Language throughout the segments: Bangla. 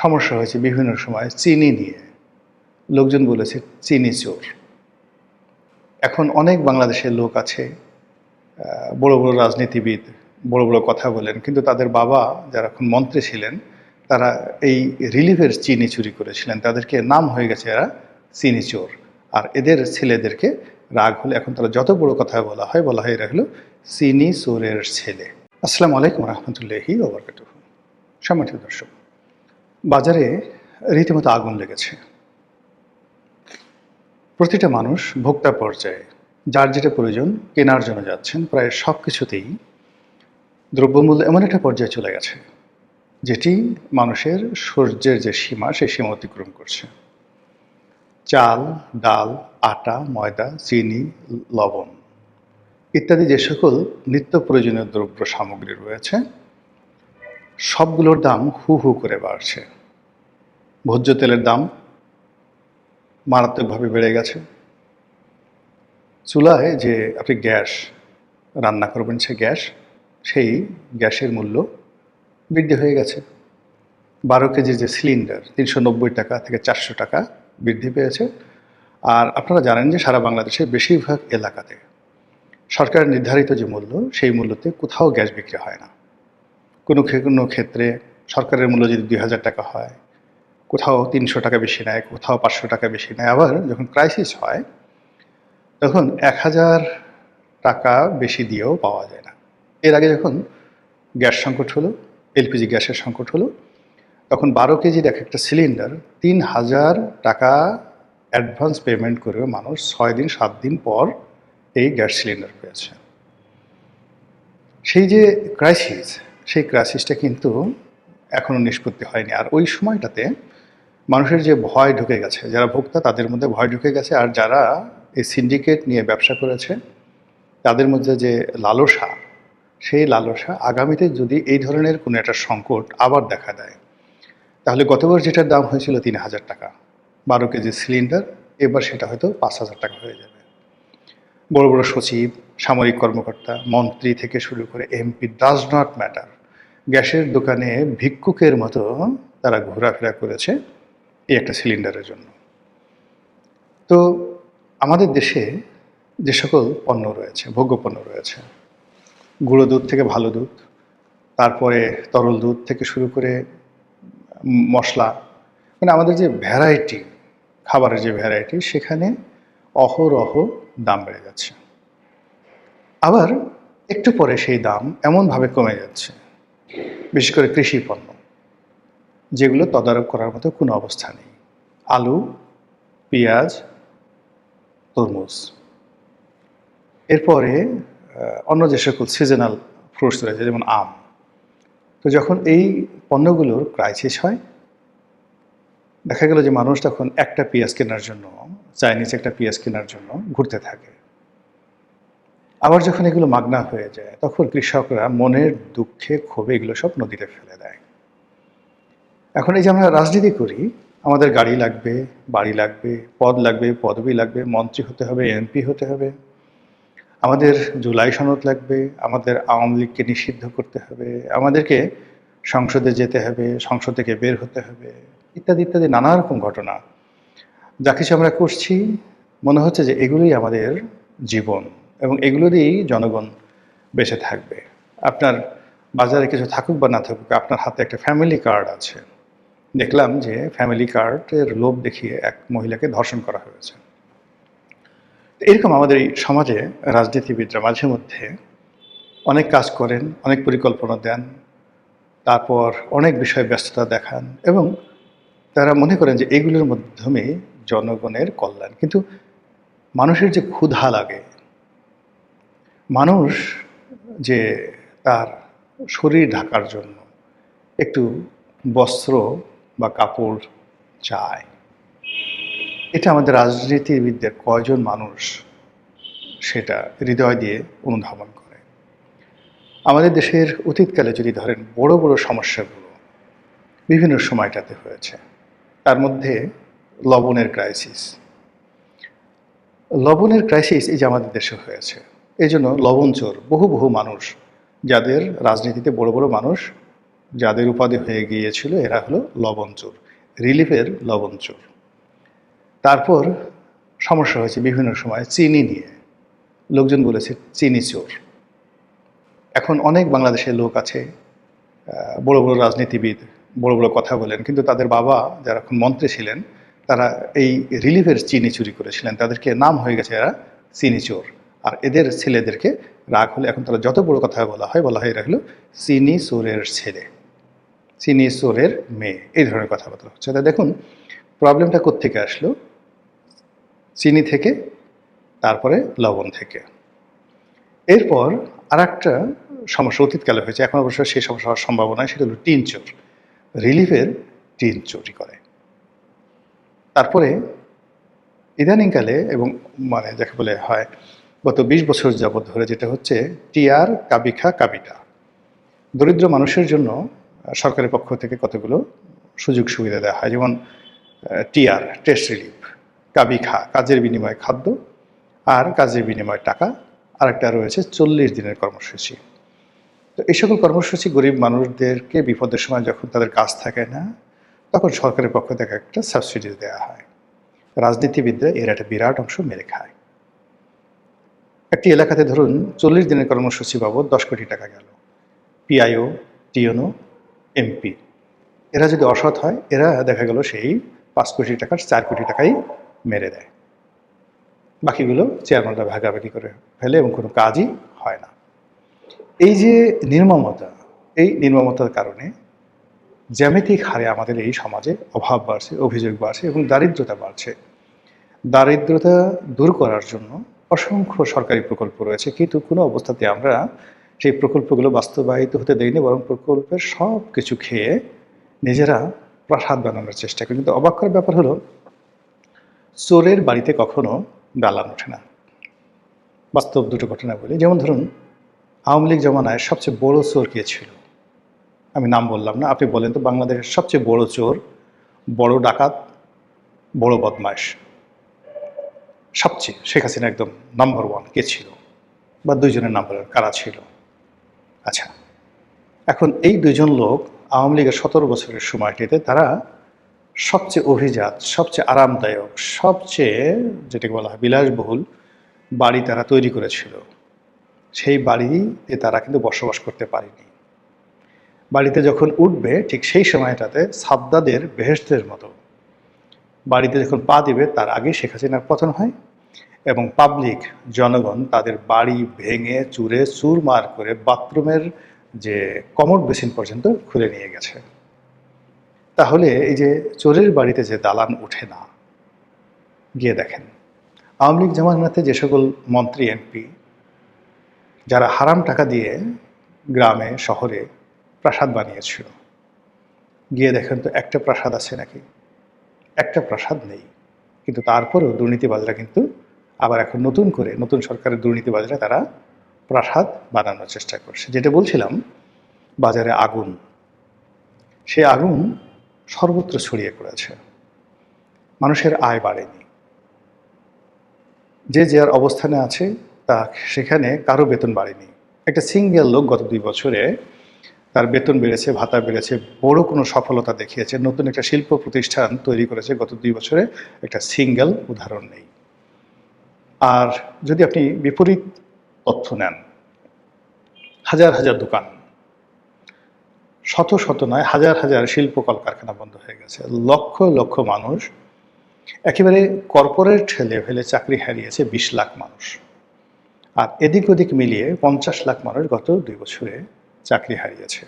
সমস্যা হয়েছে বিভিন্ন সময় চিনি নিয়ে। লোকজন বলেছে চিনি চোর। এখন অনেক বাংলাদেশের লোক আছে, বড় বড় রাজনীতিবিদ, বড় বড় কথা বলেন, কিন্তু তাদের বাবা যারা এখন মন্ত্রী ছিলেন তারা এই রিলিফের চিনি চুরি করেছিলেন। তাদেরকে নাম হয়ে গেছে এরা চিনি চোর। আর এদের ছেলেদেরকে রাগ হলে এখন তারা যত বড় কথা বলা হয় এরা হলো চিনি চোরের ছেলে। আসসালামু আলাইকুম রহমতুল্লাহি ওয়া বারাকাতুহু। সম্মানিত দর্শক, বাজারে রীতিমতো আগুন লেগেছে। প্রতিটা মানুষ ভোক্তা পর্যায়ে যার যেটা প্রয়োজন কেনার জন্য যাচ্ছেন। প্রায় সব কিছুতেই দ্রব্যমূল্য এমন একটা পর্যায়ে চলে গেছে যেটি মানুষের সহ্যের যে সীমা সেই সীমা অতিক্রম করছে। চাল, ডাল, আটা, ময়দা, চিনি, লবণ ইত্যাদি যে সকল নিত্য প্রয়োজনীয় দ্রব্য সামগ্রী রয়েছে সবগুলোর দাম হু হু করে বাড়ছে। ভোজ্য তেলের দাম মারাত্মকভাবে বেড়ে গেছে। চুলায় যে আপনি গ্যাস রান্না করবেন সেই গ্যাসের মূল্য বৃদ্ধি হয়ে গেছে। 12 কেজির যে সিলিন্ডার 390 টাকা থেকে 400 টাকা বৃদ্ধি পেয়েছে। আর আপনারা জানেন যে সারা বাংলাদেশের বেশিরভাগ এলাকাতে সরকার নির্ধারিত যে মূল্য সেই মূল্যতে কোথাও গ্যাস বিক্রি হয় না। কোনো ক্ষেত্রে সরকারের মূল্য যদি 2000 টাকা হয়, কোথাও 300 টাকা বেশি নেয়, কোথাও 500 টাকা বেশি নেয়। আবার যখন ক্রাইসিস হয় তখন 1000 টাকা বেশি দিয়েও পাওয়া যায় না। এর আগে যখন গ্যাস সংকট হলো, এলপিজি গ্যাসের সংকট হলো, তখন 12 কেজির এক একটা সিলিন্ডার 3000 টাকা অ্যাডভান্স পেমেন্ট করেও মানুষ 6 দিন 7 দিন পর এই গ্যাস সিলিন্ডার পেয়েছে। সেই যে সেই ক্রাইসিসটা কিন্তু এখনও নিষ্পত্তি হয়নি। আর ওই সময়টাতে মানুষের যে ভয় ঢুকে গেছে, যারা ভোক্তা তাদের মধ্যে ভয় ঢুকে গেছে, আর যারা এই সিন্ডিকেট নিয়ে ব্যবসা করেছে তাদের মধ্যে যে লালসা, সেই লালসা আগামীতে যদি এই ধরনের কোনো একটা সংকট আবার দেখা দেয়, তাহলে গতবার যেটার দাম হয়েছিল 3000 টাকা 12 কেজি সিলিন্ডার, এবার সেটা হয়তো 5000 টাকা হয়ে যাবে। বড় বড় সচিব, সামরিক কর্মকর্তা, মন্ত্রী থেকে শুরু করে এমপি, ডাজ নট ম্যাটার, গ্যাসের দোকানে ভিক্ষুকের মতো তারা ঘোরাফেরা করেছে এই একটা সিলিন্ডারের জন্য। তো আমাদের দেশে যে সকল পণ্য রয়েছে, ভোগ্য পণ্য রয়েছে, গুঁড়ো দুধ থেকে ভালো দুধ, তারপরে তরল দুধ থেকে শুরু করে মশলা, মানে আমাদের যে ভ্যারাইটি, খাবারের যে ভ্যারাইটি, সেখানে অহরহ দাম বেড়ে যাচ্ছে। আবার একটু পরে সেই দাম এমনভাবে কমে যাচ্ছে, বিশেষ করে কৃষি পণ্য, যেগুলো তদারক করার মতো কোনো অবস্থা নেই। আলু, পেঁয়াজ, তরমুজ, এরপরে অন্য যে সকল সিজনাল ফ্রুটস রয়েছে যেমন আম। তো যখন এই পণ্যগুলোর ক্রাইসিস হয়, দেখা গেল যে মানুষ তখন একটা পেঁয়াজ কেনার জন্য, চাইনিজ একটা পেঁয়াজ কেনার জন্য ঘুরতে থাকে। আবার যখন এগুলো মাগনা হয়ে যায় তখন কৃষকরা মনের দুঃখে ক্ষোভে এগুলো সব নদীতে ফেলে দেয়। এখন এই যে আমরা রাজনীতি করি, আমাদের গাড়ি লাগবে, বাড়ি লাগবে, পদ লাগবে, পদবি লাগবে, মন্ত্রী হতে হবে, এমপি হতে হবে, আমাদের জুলাই সনদ লাগবে, আমাদের আওয়ামী লীগকে নিষিদ্ধ করতে হবে, আমাদেরকে সংসদে যেতে হবে, সংসদ থেকে বের হতে হবে, ইত্যাদি ইত্যাদি নানা রকম ঘটনা। যা কিছু আমরা করছি মনে হচ্ছে যে এগুলোই আমাদের জীবন এবং এগুলো দিয়েই জনগণ বেঁচে থাকবে। আপনার বাজারে কিছু থাকুক বা না থাকুক, আপনার হাতে একটা ফ্যামিলি কার্ড আছে। দেখলাম যে ফ্যামিলি কার্ডের লোভ দেখিয়ে এক মহিলাকে ধর্ষণ করা হয়েছে। এরকম আমাদের এই সমাজে রাজনীতিবিদরা মাঝে মধ্যে অনেক কাজ করেন, অনেক পরিকল্পনা দেন, তারপর অনেক বিষয়ে ব্যস্ততা দেখান এবং তারা মনে করেন যে এগুলোর মাধ্যমে জনগণের কল্যাণ। কিন্তু মানুষের যে ক্ষুধা লাগে, মানুষ যে তার শরীর ঢাকার জন্য একটু বস্ত্র বা কাপড় চায়, এটা আমাদের রাজনীতিবিদদের কয়জন মানুষ সেটা হৃদয় দিয়ে অনুধাবন করে। আমাদের দেশের অতীতকালে যদি ধরেন বড় বড় সমস্যাগুলো বিভিন্ন সময়টাতে হয়েছে, তার মধ্যে লবণের ক্রাইসিস এই যে আমাদের দেশে হয়েছে, এই জন্য লবণ চোর বহু মানুষ, যাদের রাজনীতিতে বড় বড় মানুষ যাদের উপাধি হয়ে গিয়েছিল এরা হলো লবণচোর, রিলিফের লবণচোর। তারপর সমস্যা হয়েছে বিভিন্ন সময় চিনি নিয়ে, লোকজন বলেছে চিনি চোর। এখন অনেক বাংলাদেশের লোক আছে বড় বড় রাজনীতিবিদ, বড় বড় কথা বলেন, কিন্তু তাদের বাবা যারা এখন মন্ত্রী ছিলেন তারা এই রিলিফের চিনি চুরি করেছিলেন, তাদেরকে নাম হয়ে গেছে এরা চিনি চোর। আর এদের ছেলেদেরকে রাগ হলে এখন তারা যত বড় কথা বলা হয় এরা হলো চিনি চোরের ছেলে, চিনি চোরের মেয়ে, এই ধরনের কথাবার্তা হচ্ছে। তা দেখুন প্রবলেমটা কোত্থেকে আসলো, চিনি থেকে, তারপরে লবণ থেকে। এরপর আর একটা সমস্যা অতীতকালে হয়েছে, এখন অবশ্য সেই সমস্যা হওয়ার সম্ভাবনা, সেটা হলো টিন চোর, রিলিফের টিন চুরি করে। তারপরে ইদানিংকালে এবং মানে যাকে বলে হয় গত 20 বছর যাবৎ ধরে যেটা হচ্ছে টিআর কাবিখা কাবিটা, দরিদ্র মানুষের জন্য সরকারের পক্ষ থেকে কতগুলো সুযোগ সুবিধা দেওয়া হয়, যেমন টিআর টেস্ট রিলিফ, কাবিখা কাজের বিনিময়ে খাদ্য আর কাজের বিনিময়ে টাকা, আর একটা রয়েছে 40 দিনের কর্মসূচি। তো এই সকল কর্মসূচি গরিব মানুষদেরকে বিপদের সময় যখন তাদের কাজ থাকে না তখন সরকারের পক্ষ থেকে একটা সাবসিডি দেওয়া হয়। রাজনীতিবিদরা এর একটা বিরাট অংশ মেরে খায়। একটি এলাকাতে ধরুন 40 দিনের কর্মসূচি বাবদ 10 কোটি টাকা গেল, পিআইও, টিএনও, এমপি এরা যদি অসৎ হয় এরা দেখা গেল সেই 5 কোটি টাকার 4 কোটি টাকাই মেরে দেয়, বাকিগুলো চেয়ারম্যানরা ভাগাভাগি করে ফেলে এবং কোনো কাজই হয় না। এই যে নির্মমতা, এই নির্মমতার কারণে জ্যামিতিক হারে আমাদের এই সমাজে অভাব বাড়ছে, অভিযোগ বাড়ছে এবং দারিদ্রতা বাড়ছে। দারিদ্রতা দূর করার জন্য অসংখ্য সরকারি প্রকল্প রয়েছে, কিন্তু কোনো অবস্থাতে আমরা সেই প্রকল্পগুলো বাস্তবায়িত হতে দেইনি, বরং প্রকল্পের সব কিছু খেয়ে নিজেরা প্রাসাদ বানানোর চেষ্টা করি। কিন্তু অবাক করার ব্যাপার হলো চোরের বাড়িতে কখনো দালান ওঠে না। বাস্তব দুটো ঘটনা বলি, যেমন ধরুন আওয়ামী লীগ জমানায় সবচেয়ে বড় চোর কে ছিল, আমি নাম বললাম না, আপনি বলেন তো বাংলাদেশের সবচেয়ে বড় চোর, বড় ডাকাত, বড় বদমাশ, সবচেয়ে শেখ হাসিনা একদম নাম্বার 1 কে ছিল, বা দুইজনের নাম বলেন কারা ছিল। আচ্ছা, এখন এই দুইজন লোক আওয়ামী লীগের 17 বছরের সময়টিতে তারা সবচেয়ে অভিজাত, সবচেয়ে আরামদায়ক, সবচেয়ে যেটাকে বলা হয় বিলাসবহুল বাড়ি তারা তৈরি করেছিল। সেই বাড়িতে তারা কিন্তু বসবাস করতে পারেনি। বাড়িতে যখন উঠবে ঠিক সেই সময়টাতে সাদ্দাদের বেহেশতের মতো বাড়িতে যখন পা দিবে তার আগে শেখ হাসিনার পতন হয় এবং পাবলিক জনগণ তাদের বাড়ি ভেঙে চুরে চুরমার করে বাথরুমের যে কমোড বেসিন পর্যন্ত খুলে নিয়ে গেছে। তাহলে এই যে চোরের বাড়িতে যে দালান উঠে না, গিয়ে দেখেন আওয়ামী লীগ জামানাতে যে সকল মন্ত্রী এমপি যারা হারাম টাকা দিয়ে গ্রামে শহরে প্রাসাদ বানিয়েছিল, গিয়ে দেখেন তো একটা প্রাসাদ আছে নাকি? একটা প্রাসাদ নেই। কিন্তু তারপরেও দুর্নীতিবাজরা কিন্তু আবার এখন নতুন করে, নতুন সরকারের দুর্নীতিবাজরা তারা প্রাসাদ বানানোর চেষ্টা করছে। যেটা বলছিলাম বাজারে আগুন, সে আগুন সর্বত্র ছড়িয়ে পড়েছে, মানুষের আয় বাড়েনি, যে যার অবস্থানে আছে তা সেখানে কারো বেতন বাড়েনি। একটা সিঙ্গেল লোক গত 2 বছরে তার বেতন বেড়েছে, ভাতা বেড়েছে, বড় কোনো সফলতা দেখিয়েছে, নতুন একটা শিল্প প্রতিষ্ঠান তৈরি করেছে, গত 2 বছরে একটা সিঙ্গেল উদাহরণ নেই। আর যদি আপনি বিপরীত তথ্য নেন, হাজার হাজার দোকান, শত শত নয় হাজার হাজার শিল্প কলকারখানা বন্ধ হয়ে গেছে, লক্ষ লক্ষ মানুষ একেবারে কর্পোরেট লেভেলে চাকরি হারিয়েছে 20 লাখ মানুষ, আর এদিক ওদিক মিলিয়ে 50 লাখ মানুষ গত 2 বছরে চাকরি হারিয়েছে।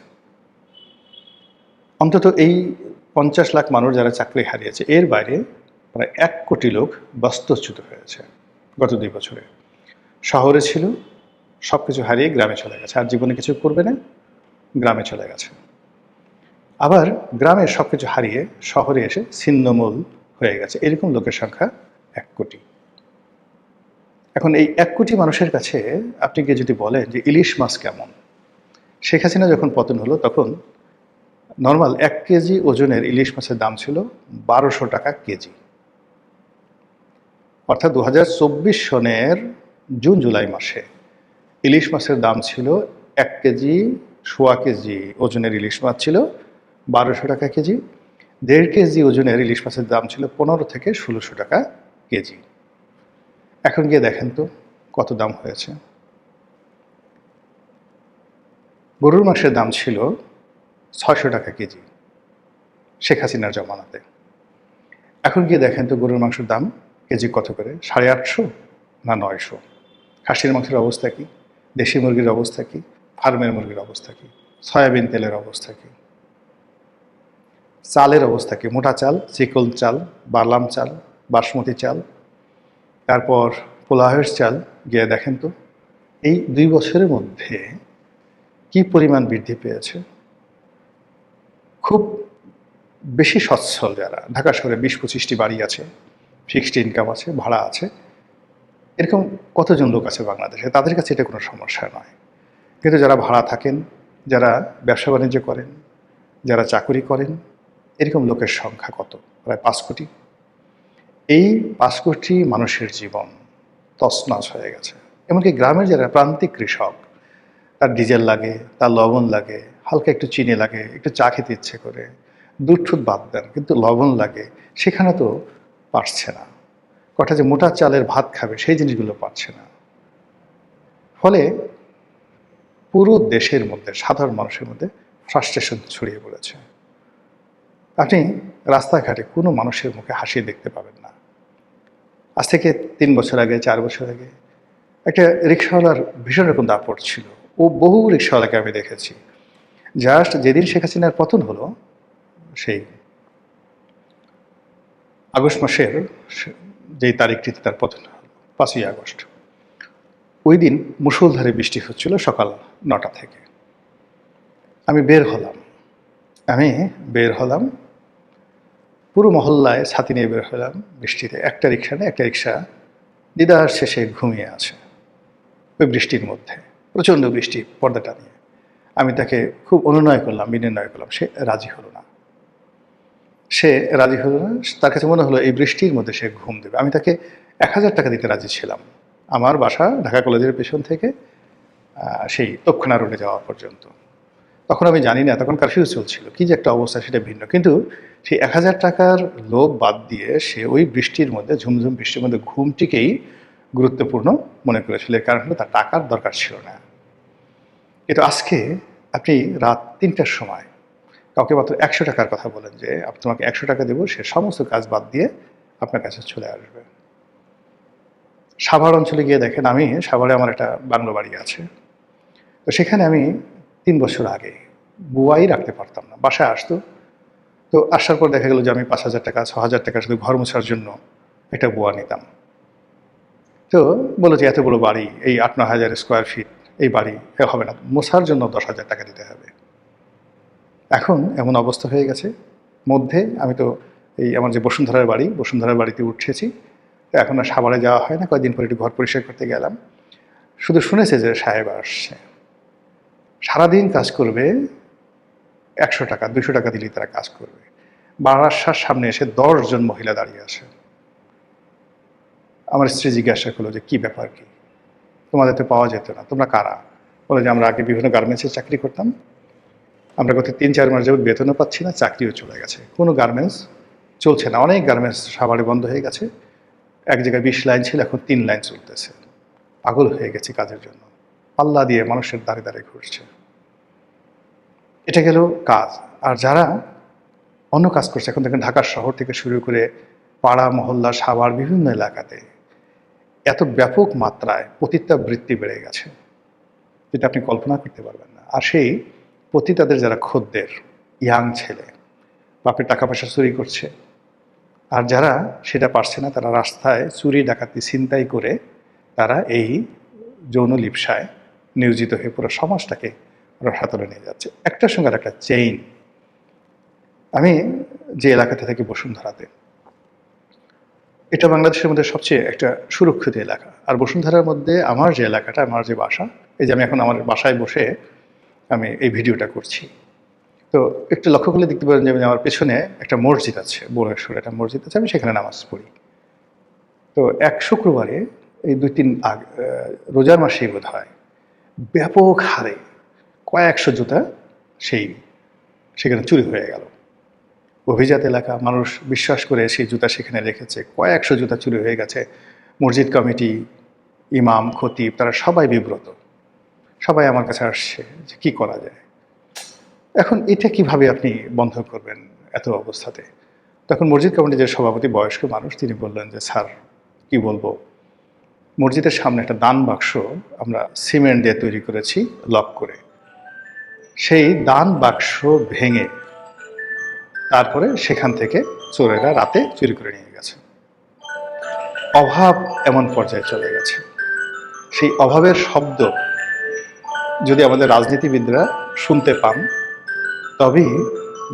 অন্তত এই 50 লাখ মানুষ যারা চাকরি হারিয়েছে এর বাইরে প্রায় 1 কোটি লোক বাস্তুচ্যুত হয়েছে গত 2 বছরে। শহরে ছিল, সব কিছু হারিয়ে গ্রামে চলে গেছে, আর জীবনে কিছু করবে না, গ্রামে চলে গেছে। আবার গ্রামের সব কিছু হারিয়ে শহরে এসে ছিন্নমূল হয়ে গেছে, এরকম লোকের সংখ্যা 1 কোটি। এখন এই 1 কোটি মানুষের কাছে আপনি গিয়ে যদি বলেন যে ইলিশ মাছ কেমন, শেখ হাসিনা যখন পতন হলো তখন নর্মাল 1 কেজি ওজনের ইলিশ মাছের দাম ছিল 1200 টাকা কেজি। অর্থাৎ 2024 সনের জুন জুলাই মাসে ইলিশ মাছের দাম ছিল 1 কেজি সোয়া কেজি ওজনের ইলিশ মাছ ছিল 1200 টাকা কেজি, 1.5 কেজি ওজনের ইলিশ মাছের দাম ছিল 15 থেকে 1600 টাকা কেজি। এখন গিয়ে দেখেন তো কত দাম হয়েছে। গরুর মাংসের দাম ছিল 600 টাকা কেজি শেখ হাসিনার জমানাতে। এখন গিয়ে দেখেন তো গরুর মাংসের দাম কেজি কত করে, 850 না 900। খাসির মাংসের অবস্থা কি, দেশি মুরগির অবস্থা কি, ফার্মের মুরগির অবস্থা কি, সয়াবিন তেলের অবস্থা কি, চালের অবস্থা কি, মোটা চাল, চিকন চাল, বার্লাম চাল, বাসমতি চাল, তারপর পোলাওয়ের চাল, গিয়ে দেখেন তো এই 2 বছরের মধ্যে কি পরিমাণ বৃদ্ধি পেয়েছে। খুব বেশি সচ্ছল যারা, ঢাকা শহরে 20-25টি বাড়ি আছে, ফিক্সড ইনকাম আছে, ভাড়া আছে, এরকম কতজন লোক আছে বাংলাদেশে, তাদের কাছে এটা কোনো সমস্যা নয়। কিন্তু যারা ভাড়া থাকেন, যারা ব্যবসা বাণিজ্য করেন, যারা চাকরি করেন, এরকম লোকের সংখ্যা কত, প্রায় 5 কোটি। এই 5 কোটি মানুষের জীবন তছনছ হয়ে গেছে। এমনকি গ্রামের যারা প্রান্তিক কৃষক, তার ডিজেল লাগে, তার লবণ লাগে, হালকা একটু চিনি লাগে, একটু চা খেতে ইচ্ছে করে, দুধ ঠুধ বাদ দেন, কিন্তু লবণ লাগে, সেখানে তো পারছে না। কটা যে মোটা চালের ভাত খাবে সেই জিনিসগুলো পাচ্ছে না। ফলে পুরো দেশের মধ্যে সাধারণ মানুষের মধ্যে ফ্রাস্ট্রেশন ছড়িয়ে পড়েছে। আপনি রাস্তাঘাটে কোনো মানুষের মুখে হাসি দেখতে পাবেন না। আজ থেকে 3 বছর আগে, 4 বছর আগে একটা রিক্সাওয়ালার ভীষণ রকম দাপট ছিল। ও বহু রিক্সাওয়ালাকে আমি দেখেছি। জাস্ট যেদিন শেখ হাসিনার পতন হলো, সেই আগস্ট মাসের যেই তারিখটিতে তার পতন হলো, 5ই আগস্ট, ওই দিন মুষলধারে বৃষ্টি হচ্ছিল সকাল 9টা থেকে। আমি বের হলাম, পুরো মহল্লায় ছাতি নিয়ে বের হলাম বৃষ্টিতে। একটা রিক্সা নেই, একটা রিক্সা দিদার শেষে ঘুমিয়ে আছে ওই বৃষ্টির মধ্যে, প্রচণ্ড বৃষ্টি, পর্দাটা নিয়ে। আমি তাকে খুব অনুনয় করলাম, বিনিময় করলাম, সে রাজি হলো না। তার কাছে মনে হলো এই বৃষ্টির মধ্যে সে ঘুম দেবে। আমি তাকে 1000 টাকা দিতে রাজি ছিলাম, আমার বাসা ঢাকা কলেজের পেছন থেকে সেই তৎক্ষণা রোডে যাওয়া পর্যন্ত। তখন আমি জানি না, তখন কারফিউ চলছিল, কি যে একটা অবস্থা সেটা ভিন্ন। কিন্তু সেই 1000 টাকার লোভ বাদ দিয়ে সে ওই বৃষ্টির মধ্যে, ঝুমঝুম বৃষ্টির মধ্যে ঘুমটিকেই গুরুত্বপূর্ণ মনে করেছিল। এর কারণ হলো তার টাকার দরকার ছিল না। কিন্তু আজকে আপনি রাত 3টার সময় কাউকে মাত্র 100 টাকার কথা বলেন যে তোমাকে 100 টাকা দেবো, সে সমস্ত কাজ বাদ দিয়ে আপনার কাছে চলে আসবে। সাভার অঞ্চলে গিয়ে দেখেন, আমি সাভারে আমার একটা বাংলো বাড়ি আছে, তো সেখানে আমি 3 বছর আগে বুয়াই রাখতে পারতাম না, বাসায় আসতো। তো আসার পর দেখা গেল যে আমি 5,000 টাকা 6,000 টাকা শুধু ঘর মোছার জন্য একটা বুয়া নিতাম। তো বলো যে এত বড় বাড়ি, এই 8-9 হাজার স্কোয়ার ফিট এই বাড়ি হবে না, মোছার জন্য 10,000 টাকা দিতে হবে। এখন এমন অবস্থা হয়ে গেছে, মধ্যে আমি তো এই আমার যে বসুন্ধরার বাড়িতে উঠেছি, তো এখন আর সাভারে যাওয়া হয় না। কয়েকদিন পরে একটু ঘর পরিষ্কার করতে গেলাম, শুধু শুনেছে যে সাহেব আসছে, সারাদিন কাজ করবে, 100 টাকা 200 টাকা দিলেই তারা কাজ করবে। বারাসার সামনে এসে 10 জন মহিলা দাঁড়িয়ে আছে। আমার স্ত্রী জিজ্ঞাসা করলো যে কি ব্যাপার, কি তোমাদের তো পাওয়া যেত না, তোমরা কারা? বলে যে আমরা আগে বিভিন্ন গার্মেন্টসে চাকরি করতাম, আমরা গত 3-4 মাস যাবত বেতনও পাচ্ছি না, চাকরিও চলে গেছে, কোনো গার্মেন্টস চলছে না, অনেক গার্মেন্টস সাভারে বন্ধ হয়ে গেছে। এক জায়গায় 20 লাইন ছিল, এখন 3 লাইন চলতেছে। পাগল হয়ে গেছে কাজের জন্য, পাল্লা দিয়ে মানুষের দাঁড়ে দাঁড়ে ঘুরছে। এটা গেল কাজ। আর যারা অন্য কাজ করছে, এখন দেখেন ঢাকার শহর থেকে শুরু করে পাড়া মহল্লা সাভার বিভিন্ন এলাকাতে এত ব্যাপক মাত্রায় পতিতাবৃত্তি বেড়ে গেছে যেটা আপনি কল্পনা করতে পারবেন না। আর সেই পতিতাদের যারা খদ্দের, ইয়াং ছেলে, বাপের টাকা পয়সা চুরি করছে, আর যারা সেটা পারছে না, তারা রাস্তায় চুরি ডাকাতি ছিনতাই করে তারা এই যৌন লিপ্সায় নিয়োজিত হয়ে পুরো সমাজটাকে রসাতলে নিয়ে যাচ্ছে। একটার সঙ্গে আর একটা চেইন। আমি যে এলাকাতে থাকি বসুন্ধরাতে, এটা বাংলাদেশের মধ্যে সবচেয়ে একটা সুরক্ষিত এলাকা। আর বসুন্ধরার মধ্যে আমার যে এলাকাটা, আমার যে বাসা, এই যে আমি এখন আমার বাসায় বসে আমি এই ভিডিওটা করছি, তো একটু লক্ষ্য করলে দেখতে পারেন যে আমার পেছনে একটা মসজিদ আছে, বড়েশ্বর একটা মসজিদ আছে, আমি সেখানে নামাজ পড়ি। তো এক শুক্রবারে এই 2-3 রোজার মাসেই বোধ হয় ব্যাপক হারে কয়েকশো জুতা সেখানে চুরি হয়ে গেল। অভিজাত এলাকা, মানুষ বিশ্বাস করে সেই জুতা সেখানে রেখেছে, কয়েকশো জুতা চুরি হয়ে গেছে। মসজিদ কমিটি, ইমাম, খতিব, তারা সবাই বিব্রত। সবাই আমার কাছে আসছে যে কী করা যায়। এখন এটা কিভাবে আপনি বন্ধ করবেন এত অবস্থাতে? তখন মসজিদ কমিটির যে সভাপতি, বয়স্ক মানুষ, তিনি বললেন যে স্যার কি বলবো, মসজিদের সামনে একটা দান বাক্স আমরা সিমেন্ট দিয়ে তৈরি করেছি লক করে, সেই দান বাক্স ভেঙে তারপরে সেখান থেকে চোরেরা রাতে চুরি করে নিয়ে গেছে। অভাব এমন পর্যায়ে চলে গেছে, সেই অভাবের শব্দ যদি আমাদের রাজনীতিবিদরা শুনতে পান তবেই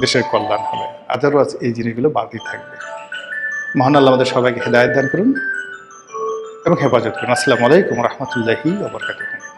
দেশের কল্যাণ হবে, আদারওয়াইজ এই জিনিসগুলো বাদই থাকবে। মহান আল্লাহ আমাদের সবাইকে হেদায়েত দান করুন এবং হেফাজত করুন। আসসালামু আলাইকুম ওয়া রাহমাতুল্লাহি ওয়া বারাকাতুহু।